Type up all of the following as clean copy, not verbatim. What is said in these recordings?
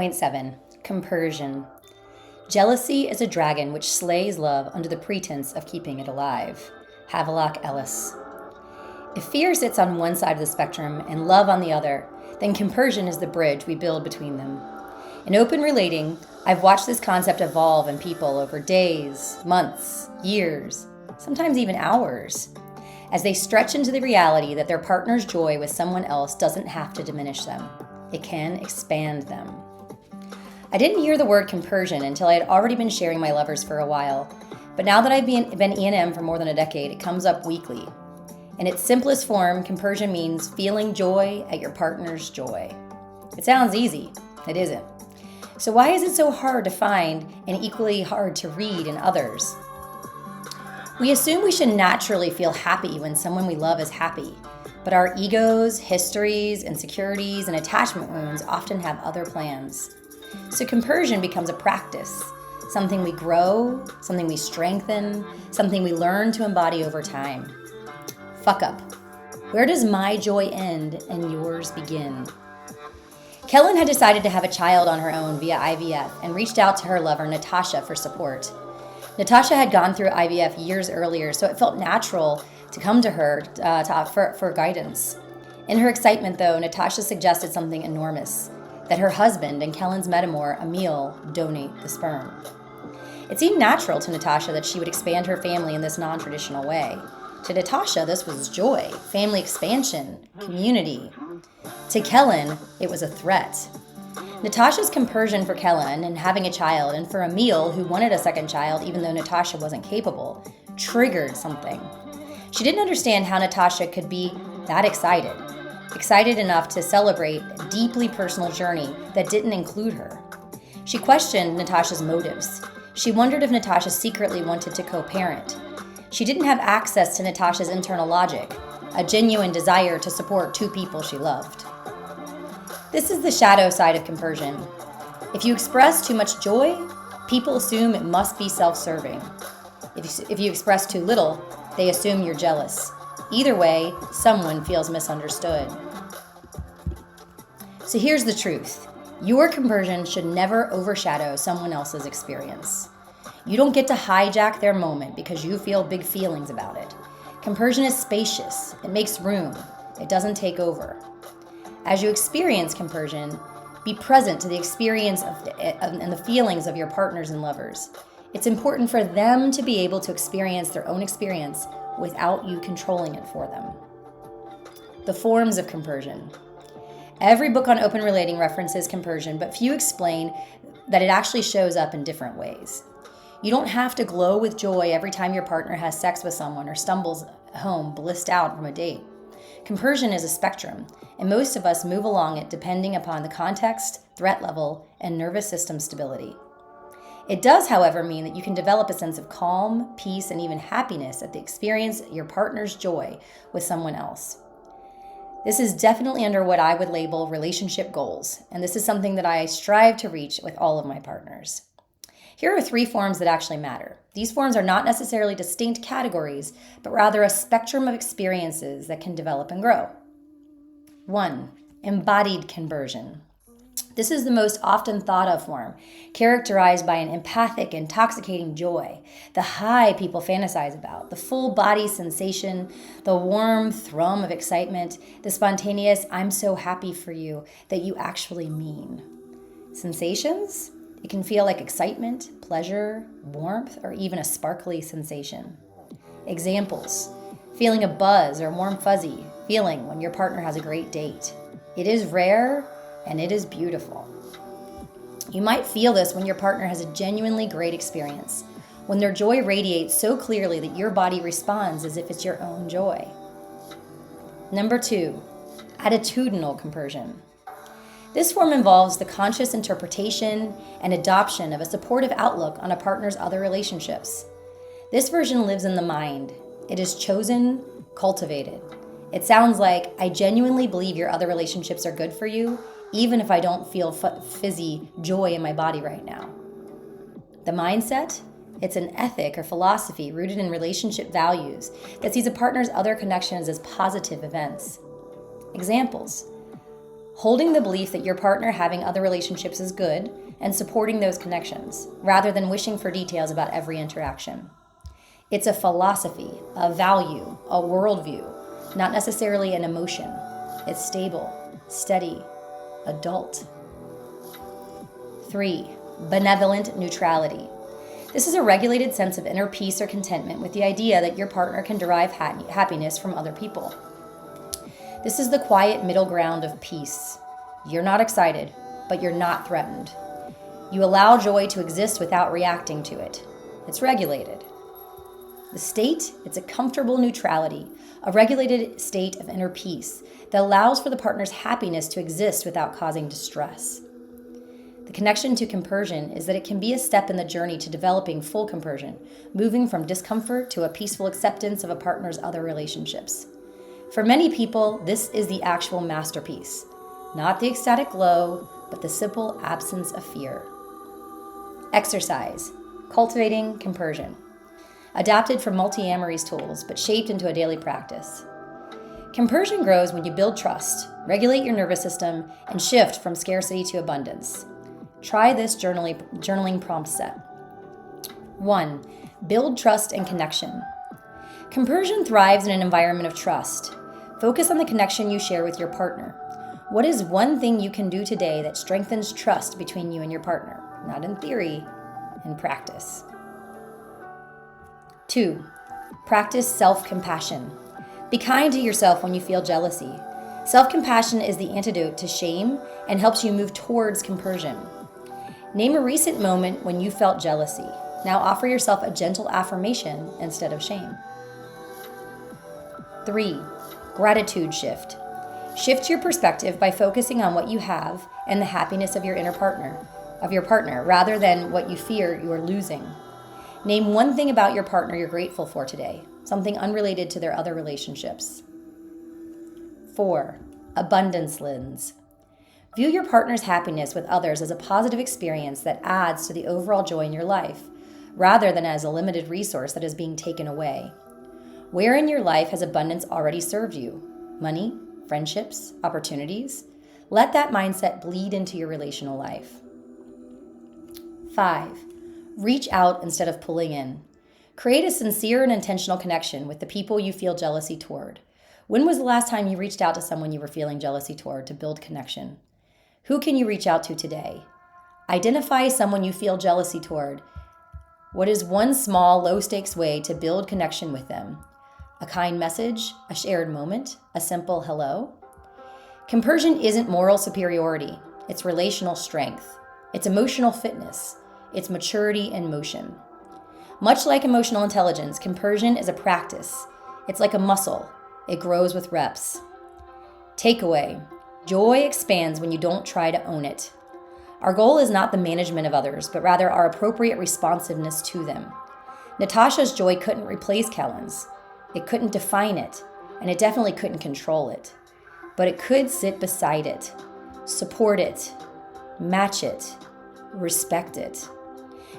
Point 7. Compersion. Jealousy is a dragon which slays love under the pretense of keeping it alive. Havelock Ellis. If fear sits on one side of the spectrum and love on the other, then compersion is the bridge we build between them. In open relating, I've watched this concept evolve in people over days, months, years, sometimes even hours, as they stretch into the reality that their partner's joy with someone else doesn't have to diminish them. It can expand them. I didn't hear the word compersion until I had already been sharing my lovers for a while, but now that I've been E&M for more than a decade, it comes up weekly. In its simplest form, compersion means feeling joy at your partner's joy. It sounds easy. It isn't. So why is it so hard to find and equally hard to read in others? We assume we should naturally feel happy when someone we love is happy, but our egos, histories, insecurities, and attachment wounds often have other plans. So compersion becomes a practice, something we grow, something we strengthen, something we learn to embody over time. Fuck up. Where does my joy end and yours begin? Kellen had decided to have a child on her own via IVF and reached out to her lover, Natasha, for support. Natasha had gone through IVF years earlier, so it felt natural to come to her for guidance. In her excitement, though, Natasha suggested something enormous, that her husband and Kellen's metamor, Emil, donate the sperm. It seemed natural to Natasha that she would expand her family in this non-traditional way. To Natasha, this was joy, family expansion, community. To Kellen, it was a threat. Natasha's compersion for Kellen and having a child, and for Emil, who wanted a second child even though Natasha wasn't capable, triggered something. She didn't understand how Natasha could be that excited enough to celebrate a deeply personal journey that didn't include her. She questioned Natasha's motives. She wondered if Natasha secretly wanted to co-parent. She didn't have access to Natasha's internal logic, a genuine desire to support two people she loved. This is the shadow side of compersion. If you express too much joy, people assume it must be self-serving. If you express too little, they assume you're jealous. Either way, someone feels misunderstood. So here's the truth. Your compersion should never overshadow someone else's experience. You don't get to hijack their moment because you feel big feelings about it. Compersion is spacious. It makes room. It doesn't take over. As you experience compersion, be present to the experience and the feelings of your partners and lovers. It's important for them to be able to experience their own experience without you controlling it for them. The forms of compersion. Every book on open relating references compersion, but few explain that it actually shows up in different ways. You don't have to glow with joy every time your partner has sex with someone or stumbles home blissed out from a date. Compersion is a spectrum, and most of us move along it depending upon the context, threat level, and nervous system stability. It does, however, mean that you can develop a sense of calm, peace, and even happiness at the experience of your partner's joy with someone else. This is definitely under what I would label relationship goals, and this is something that I strive to reach with all of my partners. Here are 3 forms that actually matter. These forms are not necessarily distinct categories, but rather a spectrum of experiences that can develop and grow. 1. Embodied compersion. This is the most often thought of form, characterized by an empathic, intoxicating joy, the high people fantasize about, the full body sensation, the warm thrum of excitement, the spontaneous "I'm so happy for you" that you actually mean. Sensations? It can feel like excitement, pleasure, warmth, or even a sparkly sensation. Examples: feeling a buzz or warm fuzzy feeling when your partner has a great date. It is rare, and it is beautiful. You might feel this when your partner has a genuinely great experience, when their joy radiates so clearly that your body responds as if it's your own joy. Number 2, attitudinal compersion. This form involves the conscious interpretation and adoption of a supportive outlook on a partner's other relationships. This version lives in the mind. It is chosen, cultivated. It sounds like, "I genuinely believe your other relationships are good for you, even if I don't feel fizzy joy in my body right now." The mindset? It's an ethic or philosophy rooted in relationship values that sees a partner's other connections as positive events. Examples: holding the belief that your partner having other relationships is good and supporting those connections, rather than wishing for details about every interaction. It's a philosophy, a value, a worldview, not necessarily an emotion. It's stable, steady, adult. 3. Benevolent neutrality. This is a regulated sense of inner peace or contentment with the idea that your partner can derive happiness from other people. This is the quiet middle ground of peace. You're not excited, but you're not threatened. You allow joy to exist without reacting to it. It's regulated. The state, it's a comfortable neutrality, a regulated state of inner peace that allows for the partner's happiness to exist without causing distress. The connection to compersion is that it can be a step in the journey to developing full compersion, moving from discomfort to a peaceful acceptance of a partner's other relationships. For many people, this is the actual masterpiece, not the ecstatic glow, but the simple absence of fear. Exercise, cultivating compersion. Adapted from multi-amory's tools, but shaped into a daily practice. Compersion grows when you build trust, regulate your nervous system, and shift from scarcity to abundance. Try this journaling prompt set. 1. Build trust and connection. Compersion thrives in an environment of trust. Focus on the connection you share with your partner. What is one thing you can do today that strengthens trust between you and your partner? Not in theory, in practice. 2. Practice self-compassion. Be kind to yourself when you feel jealousy. Self-compassion is the antidote to shame and helps you move towards compersion. Name a recent moment when you felt jealousy. Now offer yourself a gentle affirmation instead of shame. 3. Gratitude shift. Shift your perspective by focusing on what you have and the happiness of your partner, rather than what you fear you are losing. Name one thing about your partner you're grateful for today, something unrelated to their other relationships. 4. Abundance lens. View your partner's happiness with others as a positive experience that adds to the overall joy in your life, rather than as a limited resource that is being taken away. Where in your life has abundance already served you? Money, friendships, opportunities? Let that mindset bleed into your relational life. 5. Reach out instead of pulling in. Create a sincere and intentional connection with the people you feel jealousy toward. When was the last time you reached out to someone you were feeling jealousy toward to build connection? Who can you reach out to today? Identify someone you feel jealousy toward. What is one small, low-stakes way to build connection with them? A kind message, a shared moment, a simple hello? Compersion isn't moral superiority. It's relational strength. It's emotional fitness. It's maturity in motion. Much like emotional intelligence, compersion is a practice. It's like a muscle. It grows with reps. Takeaway: joy expands when you don't try to own it. Our goal is not the management of others, but rather our appropriate responsiveness to them. Natasha's joy couldn't replace Kellen's. It couldn't define it, and it definitely couldn't control it. But it could sit beside it, support it, match it, respect it.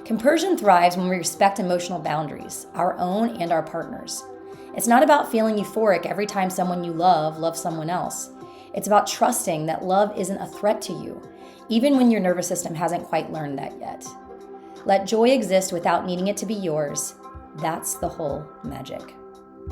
Compersion thrives when we respect emotional boundaries, our own and our partners'. It's not about feeling euphoric every time someone you love loves someone else. It's about trusting that love isn't a threat to you, even when your nervous system hasn't quite learned that yet. Let joy exist without needing it to be yours. That's the whole magic.